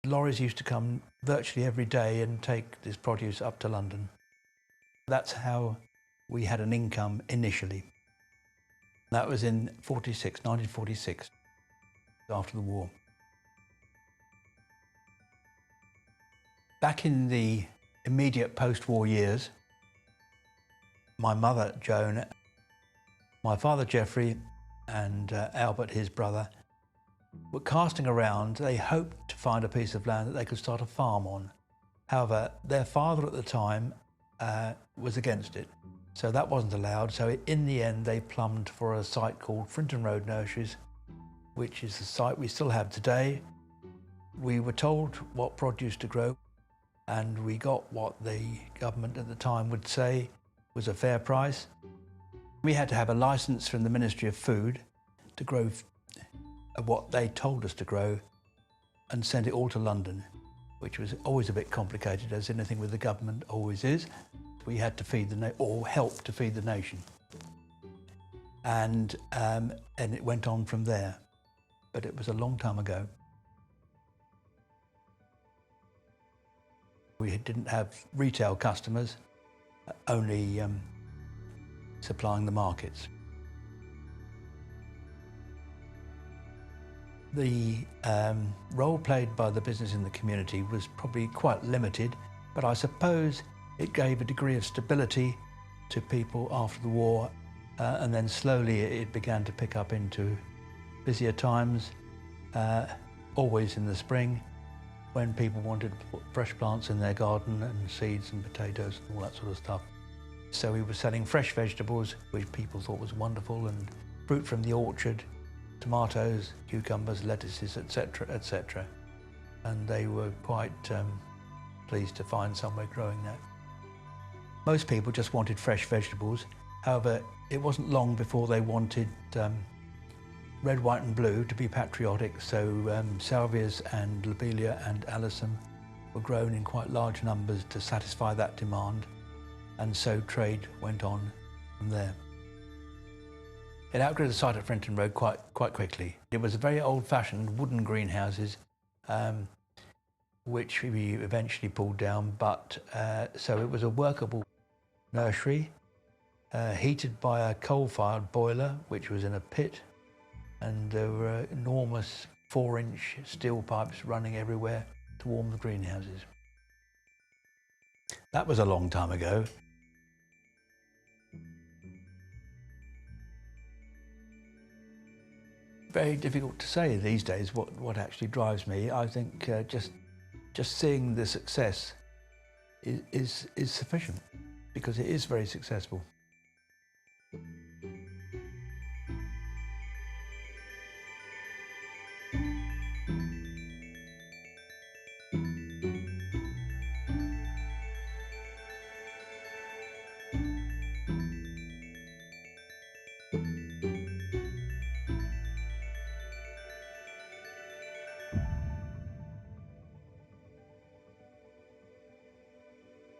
Lorries used to come virtually every day and take this produce up to London. That's how we had an income initially. That was in 1946, after the war. Back in the immediate post-war years, my mother, Joan, my father, Geoffrey, and Albert, his brother, were casting around. They hoped to find a piece of land that they could start a farm on. However, their father at the time was against it, so that wasn't allowed. So in the end, they plumbed for a site called Frinton Road Nurseries, which is the site we still have today. We were told what produce to grow, and we got what the government at the time would say was a fair price. We had to have a license from the Ministry of Food to grow what they told us to grow and send it all to London, which was always a bit complicated, as anything with the government always is. We had to feed or help to feed the nation. And it went on from there. But it was a long time ago. We didn't have retail customers, only supplying the markets. The role played by the business in the community was probably quite limited, but I suppose it gave a degree of stability to people after the war, and then slowly it began to pick up into busier times, always in the spring, when people wanted to put fresh plants in their garden and seeds and potatoes and all that sort of stuff. So we were selling fresh vegetables, which people thought was wonderful, and fruit from the orchard, tomatoes, cucumbers, lettuces, etc., etc. And they were quite pleased to find somewhere growing that. Most people just wanted fresh vegetables. However, it wasn't long before they wanted red, white and blue to be patriotic, so salvias and lobelia and alyssum were grown in quite large numbers to satisfy that demand, and so trade went on from there. It outgrew the site at Frinton Road quite quickly. It was a very old-fashioned wooden greenhouses, which we eventually pulled down, but so it was a workable nursery, heated by a coal-fired boiler, which was in a pit, and there were enormous 4-inch steel pipes running everywhere to warm the greenhouses. That was a long time ago. Very difficult to say these days what actually drives me. I think just seeing the success is sufficient, because it is very successful.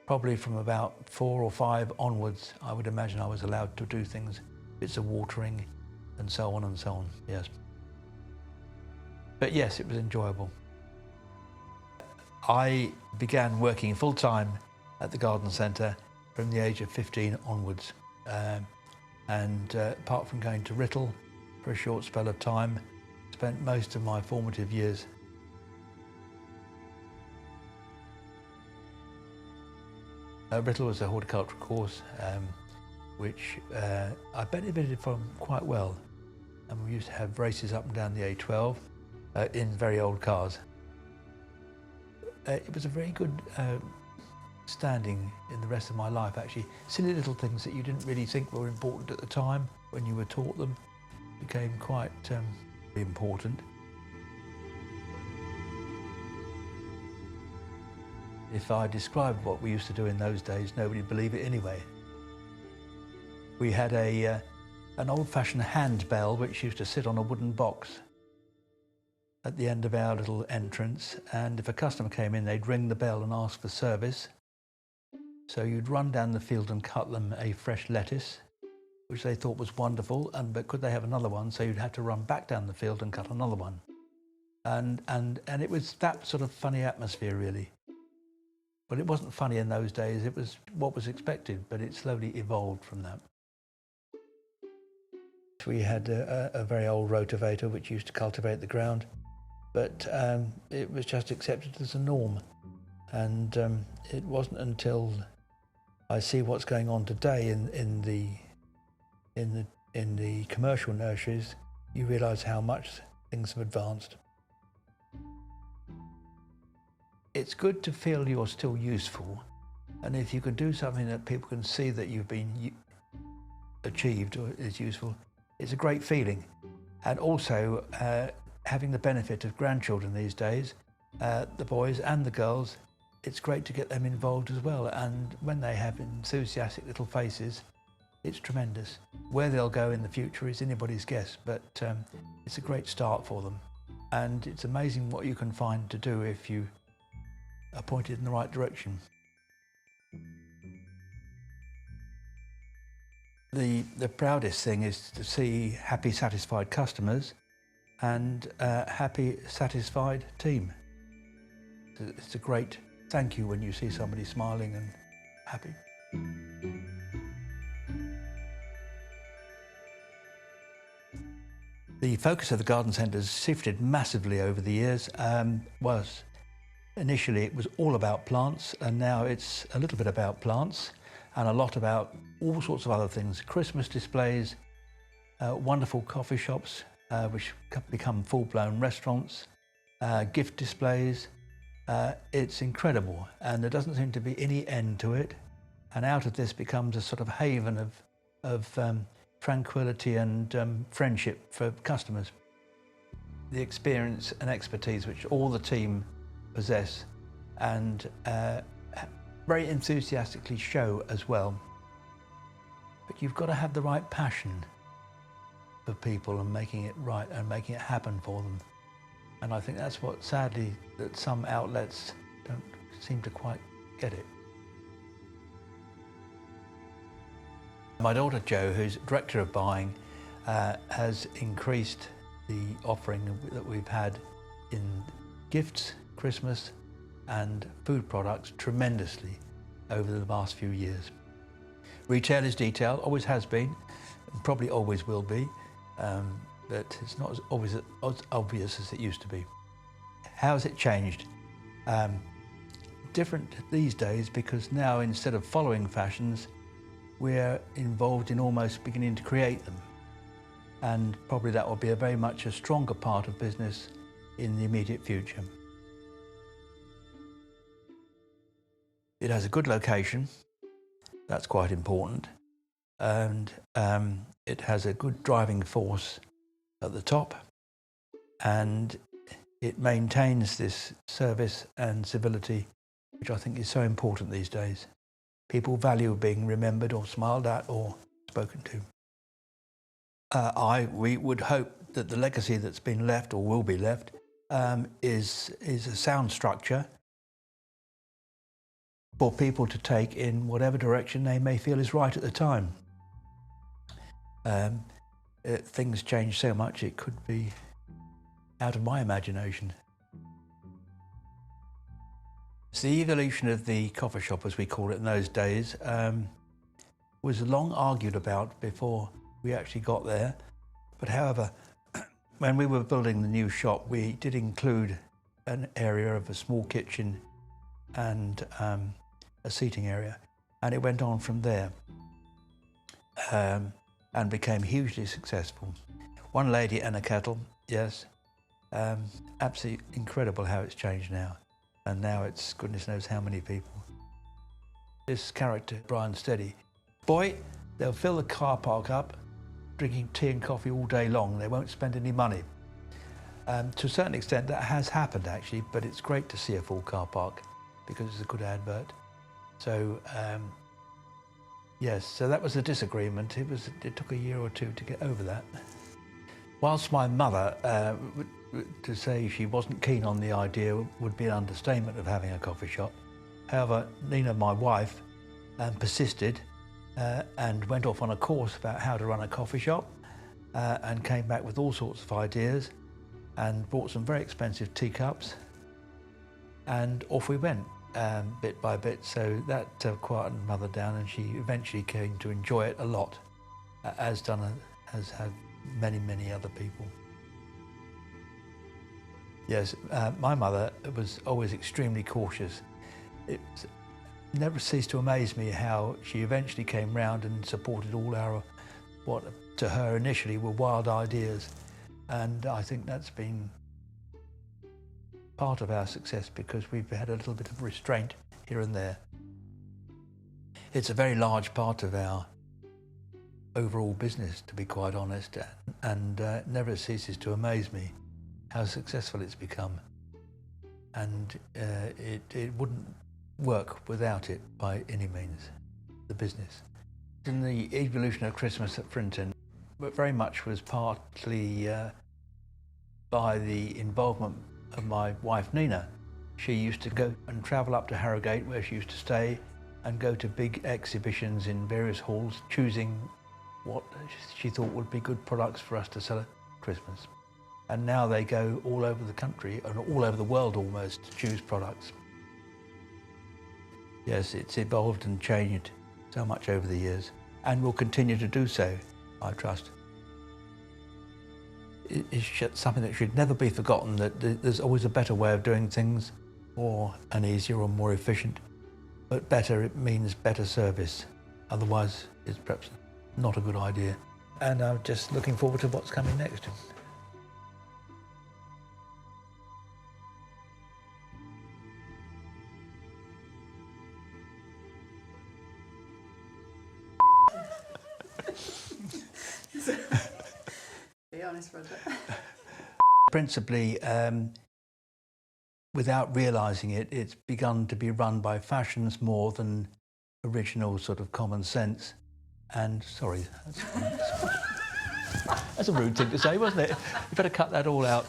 Probably from about 4 or 5 onwards, I would imagine I was allowed to do things, bits of watering and so on, yes. But yes, it was enjoyable. I began working full-time at the garden centre from the age of 15 onwards. Apart from going to Writtle for a short spell of time, spent most of my formative years. Writtle was a horticultural course, which I benefited from quite well. And we used to have races up and down the A12 in very old cars. It was a very good standing in the rest of my life, actually. Silly little things that you didn't really think were important at the time, when you were taught them, became quite important. If I described what we used to do in those days, nobody'd believe it anyway. We had an old-fashioned hand bell which used to sit on a wooden box at the end of our little entrance, and if a customer came in, they'd ring the bell and ask for service. So you'd run down the field and cut them a fresh lettuce, which they thought was wonderful, but could they have another one? So you'd have to run back down the field and cut another one. And it was that sort of funny atmosphere, really. But it wasn't funny in those days, it was what was expected, but it slowly evolved from that. We had a very old rotavator which used to cultivate the ground, but it was just accepted as a norm. And it wasn't until I see what's going on today in the commercial nurseries, you realise how much things have advanced. It's good to feel you're still useful, and if you can do something that people can see that you've been achieved or is useful, it's a great feeling. And also having the benefit of grandchildren these days, the boys and the girls, it's great to get them involved as well. And when they have enthusiastic little faces, it's tremendous. Where they'll go in the future is anybody's guess, but it's a great start for them. And it's amazing what you can find to do if you are pointed in the right direction. The proudest thing is to see happy, satisfied customers and a happy, satisfied team. It's a great thank you when you see somebody smiling and happy. The focus of the garden centre has shifted massively over the years. Initially it was all about plants, and now it's a little bit about plants and a lot about all sorts of other things. Christmas displays, wonderful coffee shops which become full-blown restaurants, gift displays. It's incredible, and there doesn't seem to be any end to it. And out of this becomes a sort of haven of tranquility and friendship for customers. The experience and expertise which all the team possess and very enthusiastically show as well. But you've got to have the right passion for people and making it right and making it happen for them. And I think that's what, sadly, that some outlets don't seem to quite get it. My daughter Jo, who's Director of Buying, has increased the offering that we've had in gifts, Christmas and food products tremendously over the last few years. Retail is detail, always has been, and probably always will be, but it's not as obvious as it used to be. How has it changed? Different these days, because now instead of following fashions, we're involved in almost beginning to create them. And probably that will be very much a stronger part of business in the immediate future. It has a good location, that's quite important, and it has a good driving force at the top, and it maintains this service and civility, which I think is so important these days. People value being remembered or smiled at or spoken to. We would hope that the legacy that's been left or will be left is a sound structure for people to take in whatever direction they may feel is right at the time. Things change so much, it could be out of my imagination. So the evolution of the coffee shop, as we called it in those days, was long argued about before we actually got there. But however, when we were building the new shop, we did include an area of a small kitchen and a seating area, and it went on from there and became hugely successful. One lady and a kettle, yes. Absolutely incredible how it's changed now. And now it's goodness knows how many people. This character, Brian Steady, boy, they'll fill the car park up, drinking tea and coffee all day long. They won't spend any money. To a certain extent, that has happened actually, but it's great to see a full car park because it's a good advert. So, yes, so that was a disagreement. It took a year or two to get over that. Whilst my mother, to say she wasn't keen on the idea would be an understatement of having a coffee shop. However, Nina, my wife, persisted and went off on a course about how to run a coffee shop and came back with all sorts of ideas. and bought some very expensive teacups, and off we went, bit by bit. So that quietened Mother down, and she eventually came to enjoy it a lot, as have many other people. Yes, my mother was always extremely cautious. It never ceased to amaze me how she eventually came round and supported all our, what to her initially were wild ideas. And I think that's been part of our success, because we've had a little bit of restraint here and there. It's a very large part of our overall business, to be quite honest, and it never ceases to amaze me how successful it's become. And it wouldn't work without it by any means, the business. In the evolution of Christmas at Frinton, but very much was partly by the involvement of my wife Nina. She used to go and travel up to Harrogate, where she used to stay, and go to big exhibitions in various halls, choosing what she thought would be good products for us to sell at Christmas. And now they go all over the country, and all over the world almost, to choose products. Yes, it's evolved and changed so much over the years, and will continue to do so, I trust. It's something that should never be forgotten, that there's always a better way of doing things, or an easier or more efficient. But better, it means better service. Otherwise, it's perhaps not a good idea. And I'm just looking forward to what's coming next. Be honest, Roger. Principally, without realising it, it's begun to be run by fashions more than original sort of common sense. And sorry, that's a rude thing to say, wasn't it? You better cut that all out.